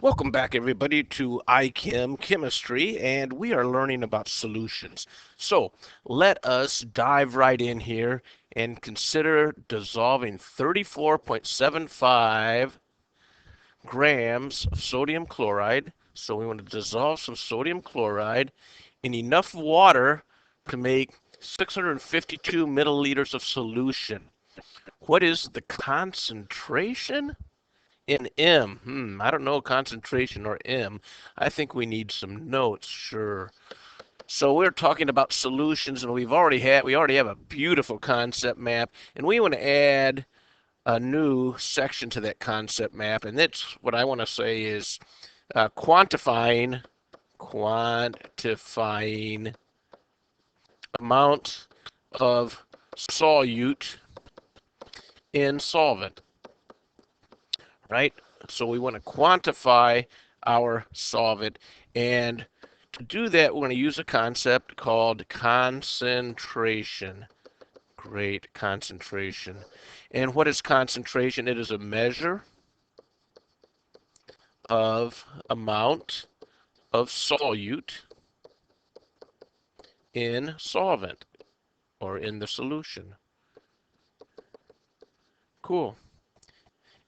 Welcome back, everybody, to iChem Chemistry, and we are learning about solutions. So let us dive right in here and consider dissolving 34.75 grams of sodium chloride. So we want to dissolve some sodium chloride in enough water to make 652 milliliters of solution. What is the concentration? In M, I don't know concentration or M. I think we need some notes, sure. So we're talking about solutions, and we already have a beautiful concept map, and we want to add a new section to that concept map, and that's what I want to say is quantifying amount of solute in solvent, right? So we want to quantify our solvent, and to do that, we're going to use a concept called concentration. Great, concentration. And what is concentration? It is a measure of amount of solute in solvent or in the solution. Cool.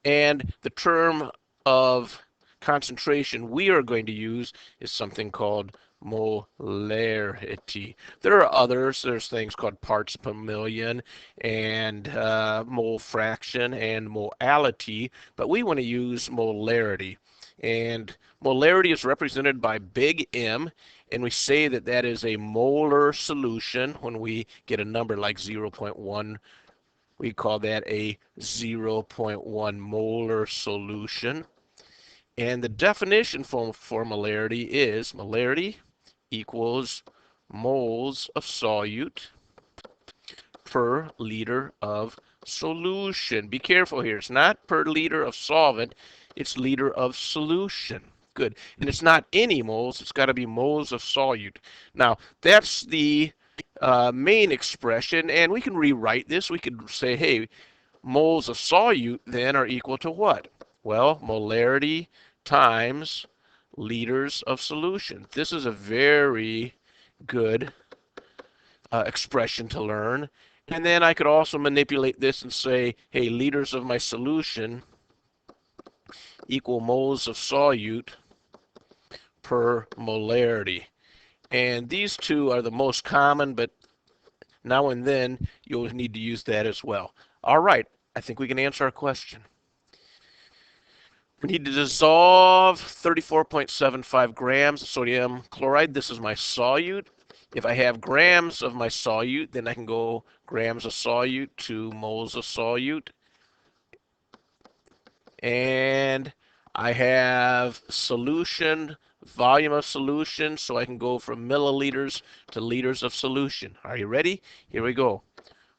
And the term of concentration we are going to use is something called molarity. There are others. There's things called parts per million and mole fraction and molality, but we want to use molarity. And molarity is represented by big M, and we say that that is a molar solution. When we get a number like 0.1, we call that a 0.1 molar solution. And the definition for molarity is molarity equals moles of solute per liter of solution. Be careful here. It's not per liter of solvent, it's liter of solution. Good. And it's not any moles, it's got to be moles of solute. Now, that's the main expression, and we can rewrite this. We could say, hey, moles of solute then are equal to what? Well, molarity times liters of solution. This is a very good expression to learn. And then I could also manipulate this and say, hey, liters of my solution equal moles of solute per molarity. And these two are the most common, but now and then you'll need to use that as well. All right, I think we can answer our question. We need to dissolve 34.75 grams of sodium chloride. This is my solute. If I have grams of my solute, then I can go grams of solute to moles of solute. And I have solution, volume of solution, so I can go from milliliters to liters of solution. Are you ready? Here we go.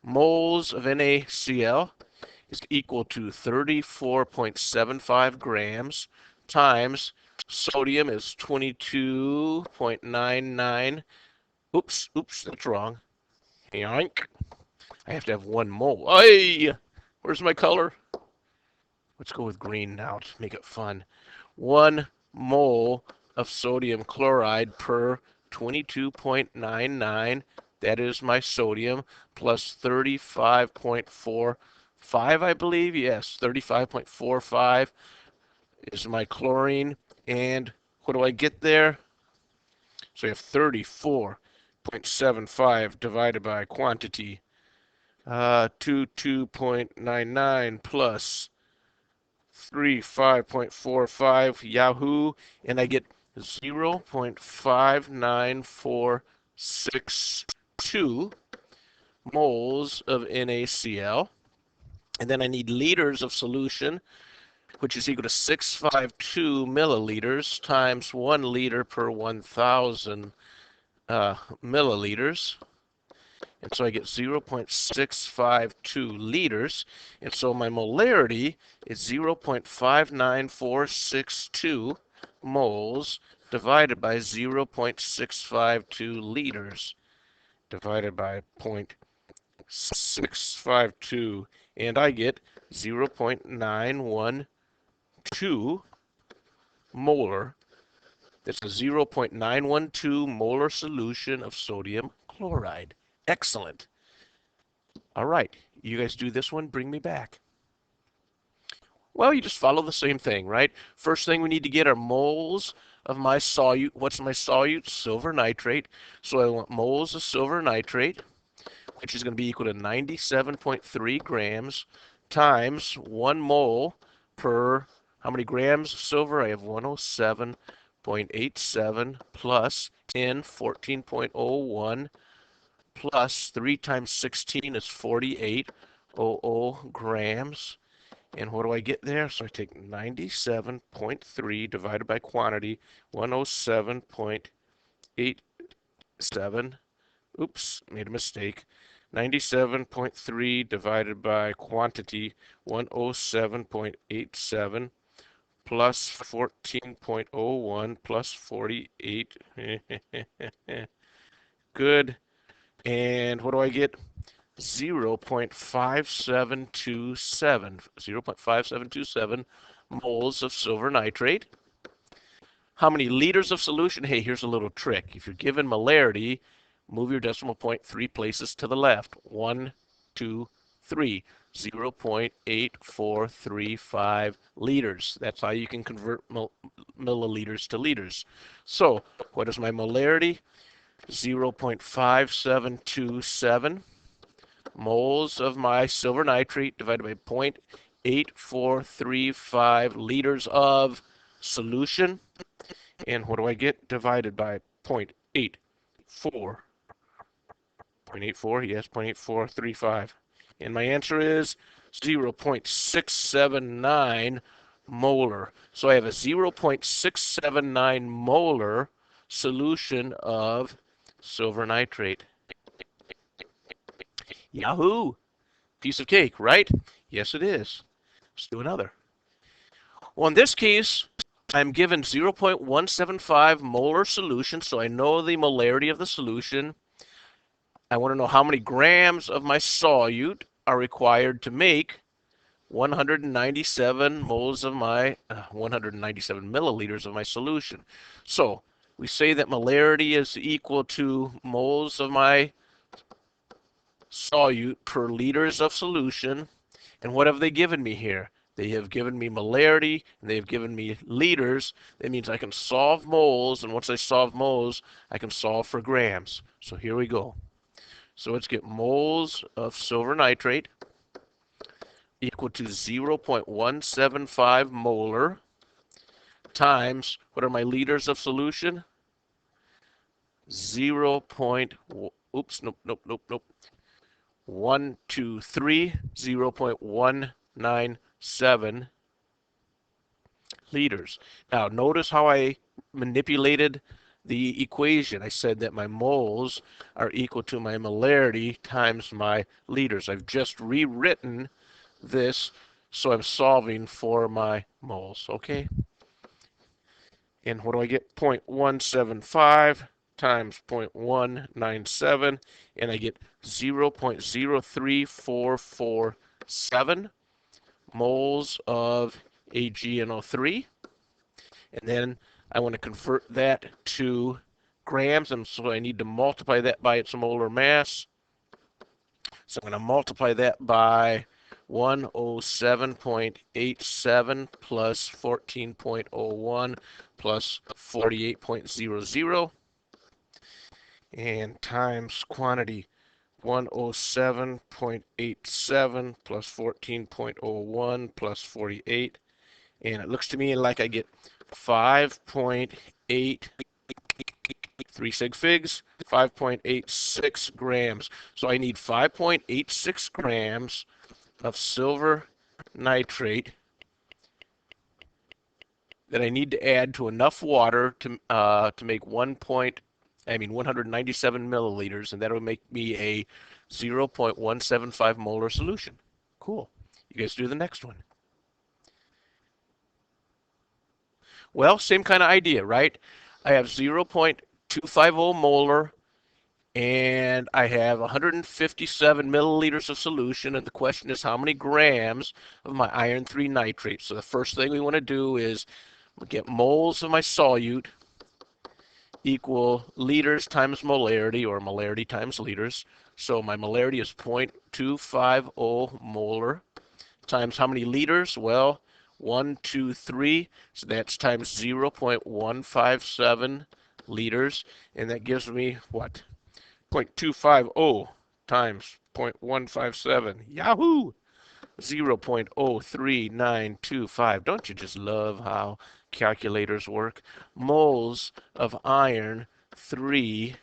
Moles of NaCl is equal to 34.75 grams times sodium is 22.99. Oops, that's wrong. Yoink. I have to have 1 mole. Hey, where's my color? Let's go with green now to make it fun. 1 mole of sodium chloride per 22.99. That is my sodium plus 35.45, I believe. Yes, 35.45 is my chlorine. And what do I get there? So you have 34.75 divided by quantity. 22.99 plus 35.45 Yahoo, and I get 0.59462 moles of NaCl. And then I need liters of solution, which is equal to 652 milliliters times 1 liter per 1,000 milliliters. And so I get 0.652 liters. And so my molarity is 0.59462 moles divided by 0.652 liters divided by 0.652. And I get 0.912 molar. That's a 0.912 molar solution of sodium chloride. Excellent. All right, you guys do this one, bring me back. Well, you just follow the same thing, right? First thing we need to get are moles of my solute. What's my solute? Silver nitrate. So I want moles of silver nitrate, which is going to be equal to 97.3 grams times 1 mole per, how many grams of silver? I have 107.87 plus N 14.01 plus 3 times 16 is 48.00 grams. And what do I get there? So I take 97.3 divided by quantity, 107.87. Oops, made a mistake. 97.3 divided by quantity, 107.87 plus 14.01 plus 48. Good. And what do I get? 0.5727 moles of silver nitrate. How many liters of solution? Hey, here's a little trick. If you're given molarity, move your decimal point 3 places to the left. 1, 2, 3. 0.8435 liters. That's how you can convert milliliters to liters. So, what is my molarity? 0.5727 moles of my silver nitrate divided by 0.8435 liters of solution. And what do I get? Divided by 0.84. 0.84, yes, 0.8435. And my answer is 0.679 molar. So I have a 0.679 molar solution of silver nitrate. Yahoo! Piece of cake, right? Yes, it is. Let's do another. Well, in this case, I'm given 0.175 molar solution, so I know the molarity of the solution. I want to know how many grams of my solute are required to make 197 moles of my 197 milliliters of my solution. So we say that molarity is equal to moles of my solute per liters of solution. And what have they given me here? They have given me molarity, and they have given me liters. That means I can solve moles, and once I solve moles, I can solve for grams. So here we go. So let's get moles of silver nitrate equal to 0.175 molar times, what are my liters of solution? 0. Oops, nope. 1, 2, 3, 0.197 liters. Now, notice how I manipulated the equation. I said that my moles are equal to my molarity times my liters. I've just rewritten this, so I'm solving for my moles, okay? And what do I get? 0.175 times 0.197, and I get 0.03447 moles of AgNO3. And then I want to convert that to grams, and so I need to multiply that by its molar mass. So I'm going to multiply that by 107.87 plus 14.01 plus 48.00 and times quantity 107.87 plus 14.01 plus 48, and it looks to me like I get 5.8 3 sig figs, 5.86 grams. So I need 5.86 grams of silver nitrate that I need to add to enough water to make 197 milliliters, and that will make me a 0.175 molar solution. Cool. You guys do the next one. Well, same kind of idea, right? I have 0.250 molar, and I have 157 milliliters of solution, and the question is how many grams of my iron 3 nitrate. So the first thing we want to do is I'll get moles of my solute equal liters times molarity, or molarity times liters. So my molarity is 0.250 molar times how many liters? Well, 1, 2, 3. So that's times 0.157 liters. And that gives me what? 0.250 times 0.157. Yahoo! 0.03925. Don't you just love how calculators work? Moles of iron 3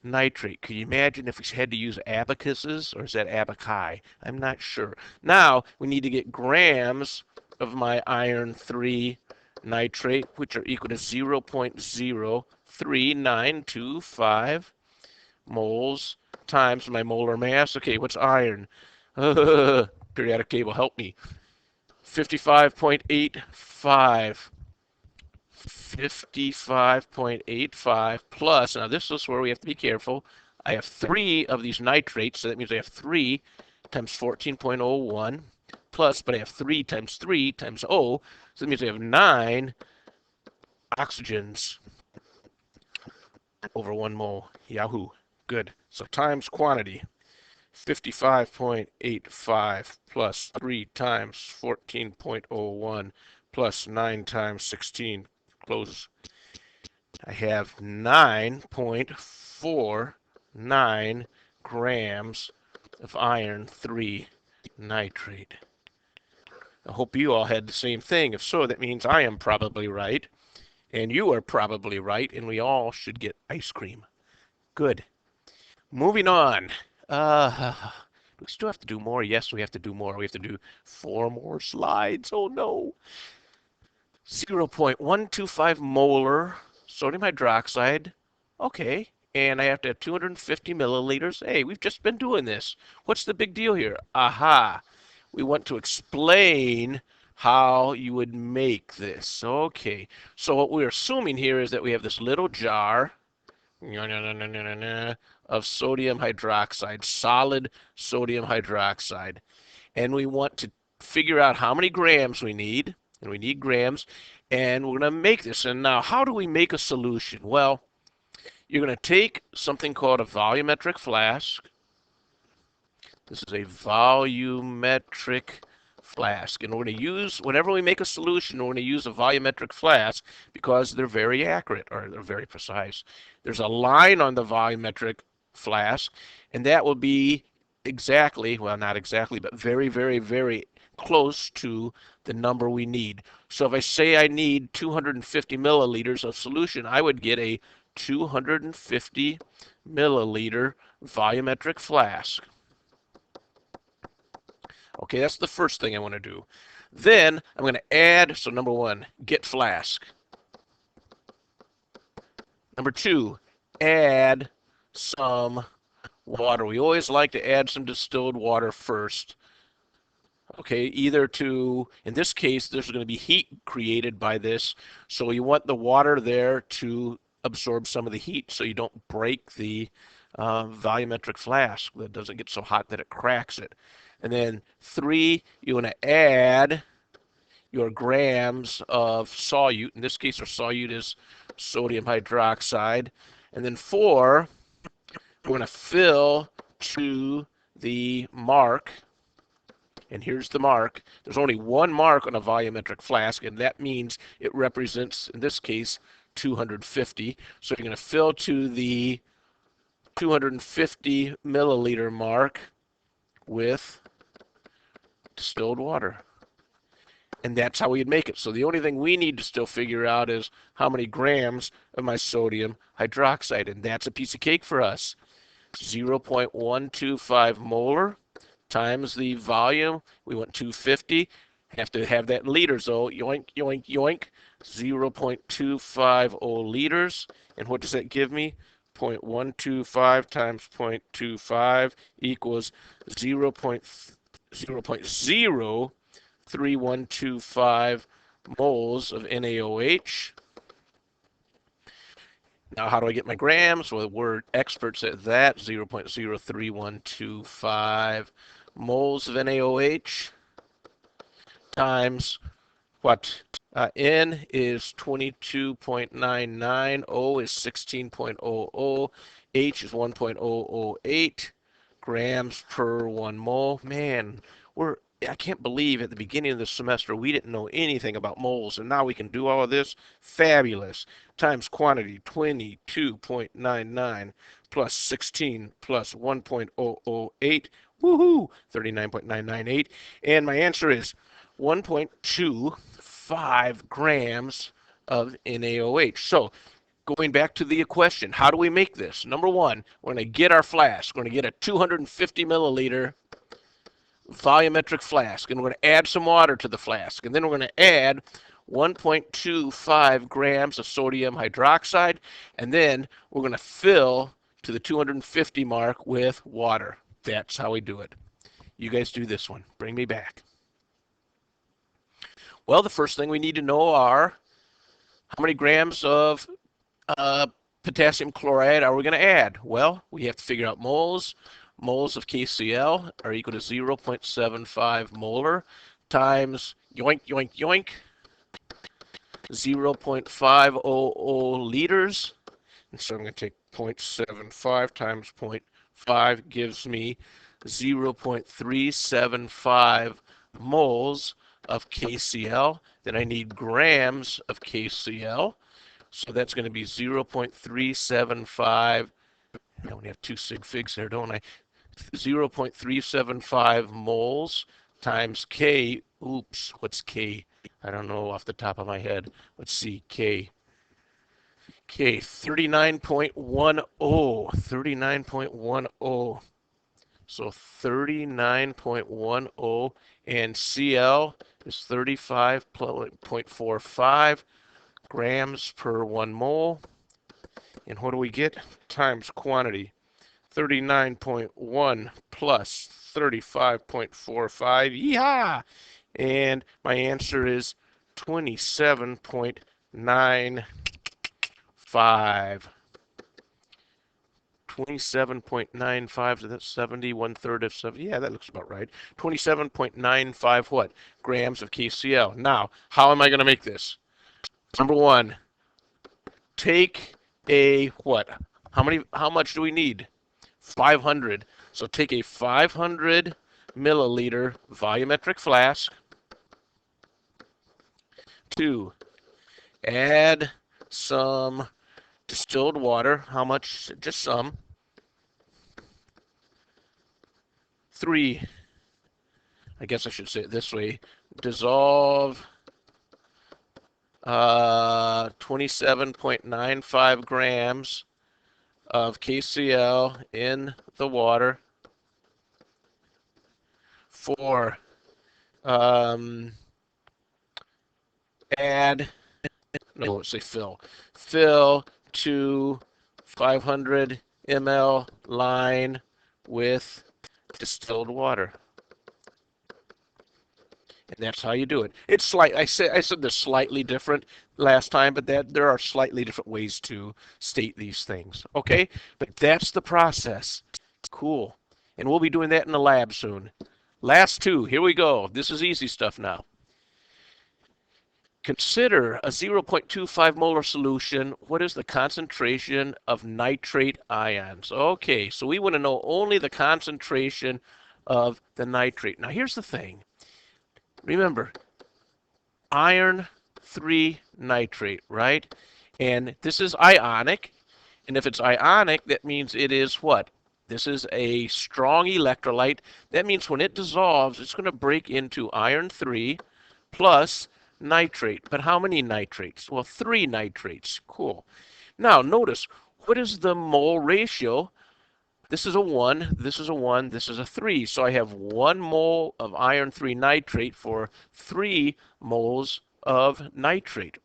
nitrate. Could you imagine if we had to use abacuses, or is that abaci? I'm not sure. Now we need to get grams of my iron 3 nitrate, which are equal to 0.03925 moles times my molar mass. Okay, what's iron? Periodic table, help me. 55.85. 55.85 plus, now this is where we have to be careful. I have 3 of these nitrates, so that means I have 3 times 14.01 plus, but I have 3 times 3 times O, so that means I have 9 oxygens over 1 mole. Yahoo. Good. So times quantity. 55.85 plus 3 times 14.01 plus 9 times 16 closes. I have 9.49 grams of iron 3 nitrate. I hope you all had the same thing. If so, that means I am probably right, and you are probably right, and we all should get ice cream. Good. Moving on. We still have to do more. Yes, we have to do more. We have to do 4 more slides. Oh no. 0.125 molar sodium hydroxide. Okay. And I have to have 250 milliliters. Hey, we've just been doing this. What's the big deal here? Aha. We want to explain how you would make this. Okay. So what we're assuming here is that we have this little jar of sodium hydroxide, solid sodium hydroxide. And we want to figure out how many grams we need, and we need grams, and we're going to make this. And now, how do we make a solution? Well, you're going to take something called a volumetric flask. This is a volumetric flask. And we're going to use, whenever we make a solution, we're going to use a volumetric flask because they're very accurate, or they're very precise. There's a line on the volumetric flask, and that will be exactly, well, not exactly, but very, very, very close to the number we need. So if I say I need 250 milliliters of solution, I would get a 250 milliliter volumetric flask. Okay, that's the first thing I want to do. Then I'm going to add, so number 1, get flask. Number 2, add some water. We always like to add some distilled water first. Okay, either to, in this case, there's going to be heat created by this, so you want the water there to absorb some of the heat so you don't break the volumetric flask. That doesn't get so hot that it cracks it. And then 3, you want to add your grams of solute. In this case, our solute is sodium hydroxide. And then 4, we're going to fill to the mark. And here's the mark. There's only one mark on a volumetric flask, and that means it represents, in this case, 250. So you're going to fill to the 250 milliliter mark with distilled water. And that's how we'd make it. So the only thing we need to still figure out is how many grams of my sodium hydroxide. And that's a piece of cake for us. 0.125 molar times the volume. We want 250. Have to have that in liters, though. Yoink, yoink, yoink. 0.250 liters. And what does that give me? 0.125 times 0.25 equals 0.03125 moles of NaOH. Now, how do I get my grams? Well, we're experts at that. 0.03125 moles of NaOH times what? N is 22.99, O is 16.00, H is 1.008 grams per 1 mole. Man, I can't believe at the beginning of the semester we didn't know anything about moles, and now we can do all of this. Fabulous. Times quantity 22.99 plus 16 plus 1.008. Woohoo! 39.998. And my answer is 1.25 grams of NaOH. So going back to the question, how do we make this? Number one, we're going to get our flask. We're going to get a 250 milliliter volumetric flask, and we're going to add some water to the flask. And then we're going to add 1.25 grams of sodium hydroxide, and then we're going to fill to the 250 mark with water. That's how we do it. You guys do this one. Bring me back. Well, the first thing we need to know are how many grams of potassium chloride are we going to add? Well, we have to figure out moles. Moles of KCl are equal to 0.75 molar times yoink, yoink, yoink, 0.500 liters. And so I'm going to take 0.75 times 0.5 gives me 0.375 moles of KCl. Then I need grams of KCl. So that's going to be 0.375. I only have two sig figs there, don't I? 0.375 moles times K. Oops, what's K? I don't know off the top of my head. Let's see, K. K, 39.10. 39.10. So 39.10, and Cl is 35.45 grams per 1 mole. And what do we get? Times quantity. 39.1 plus 35.45. Yeehaw! And my answer is 27.95. 27.95, so that's 70, 1/3 of 70. Yeah, that looks about right. 27.95 what? Grams of KCl. Now, how am I going to make this? Number one, take a what? How much do we need? 500. So take a 500 milliliter volumetric flask. 2, add some distilled water. How much? Just some. 3, I guess I should say it this way, dissolve 27.95 grams of KCl in the water. 4, add, no, let's say fill to 500 ml line with distilled water. And that's how you do it. It's slight. I said they're slightly different last time, but there are slightly different ways to state these things. Okay, but that's the process. Cool. And we'll be doing that in the lab soon. Last two. Here we go. This is easy stuff now. Consider a 0.25 molar solution. What is the concentration of nitrate ions? Okay, so we want to know only the concentration of the nitrate. Now here's the thing. Remember, iron 3 nitrate, right? And this is ionic. And if it's ionic, that means it is what? This is a strong electrolyte. That means when it dissolves, it's going to break into iron 3 plus nitrate. But how many nitrates? Well, 3 nitrates. Cool. Now, notice, what is the mole ratio? This is a 1, this is a 1, this is a 3. So I have 1 mole of iron 3 nitrate for 3 moles of nitrate.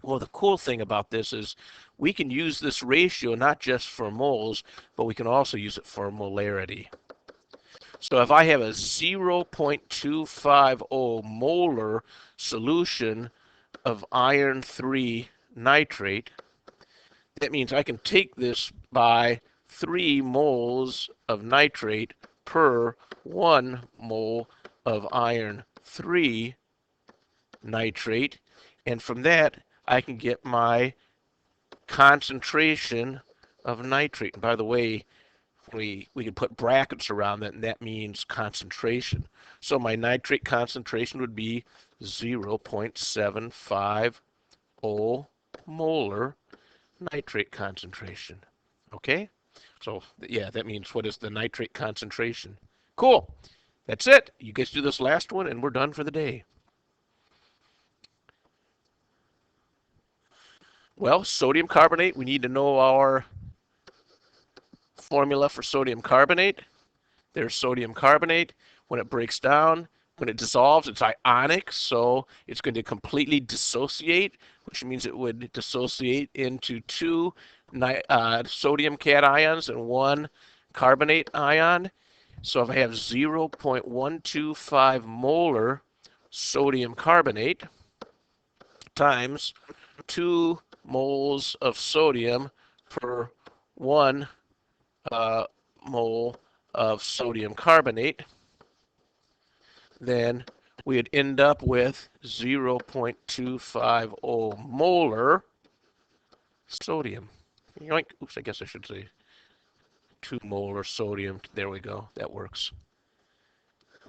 Well, the cool thing about this is we can use this ratio not just for moles, but we can also use it for molarity. So if I have a 0.250 molar solution of iron 3 nitrate, that means I can take this by 3 moles of nitrate per 1 mole of iron 3 nitrate, and from that I can get my concentration of nitrate. And by the way, we can put brackets around that, and that means concentration. So my nitrate concentration would be 0.750 molar nitrate concentration. Okay? So yeah, that means what is the nitrate concentration? Cool. That's it. You guys do this last one, and we're done for the day. Well, sodium carbonate, we need to know our formula for sodium carbonate. There's sodium carbonate. When it breaks down, when it dissolves, it's ionic, so it's going to completely dissociate, which means it would dissociate into two sodium cations and one carbonate ion. So if I have 0.125 molar sodium carbonate times 2 moles of sodium per 1 mole of sodium carbonate, then we'd end up with 0.250 molar sodium. Yoink. Oops, I guess I should say 2 molar sodium. There we go. That works.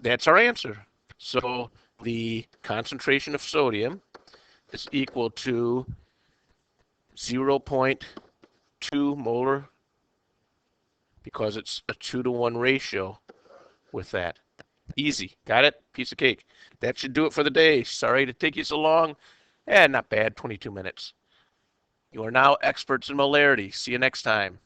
That's our answer. So the concentration of sodium is equal to 0.2 molar because it's a 2-to-1 ratio with that. Easy. Got it? Piece of cake. That should do it for the day. Sorry to take you so long. Not bad. 22 minutes. You are now experts in molarity. See you next time.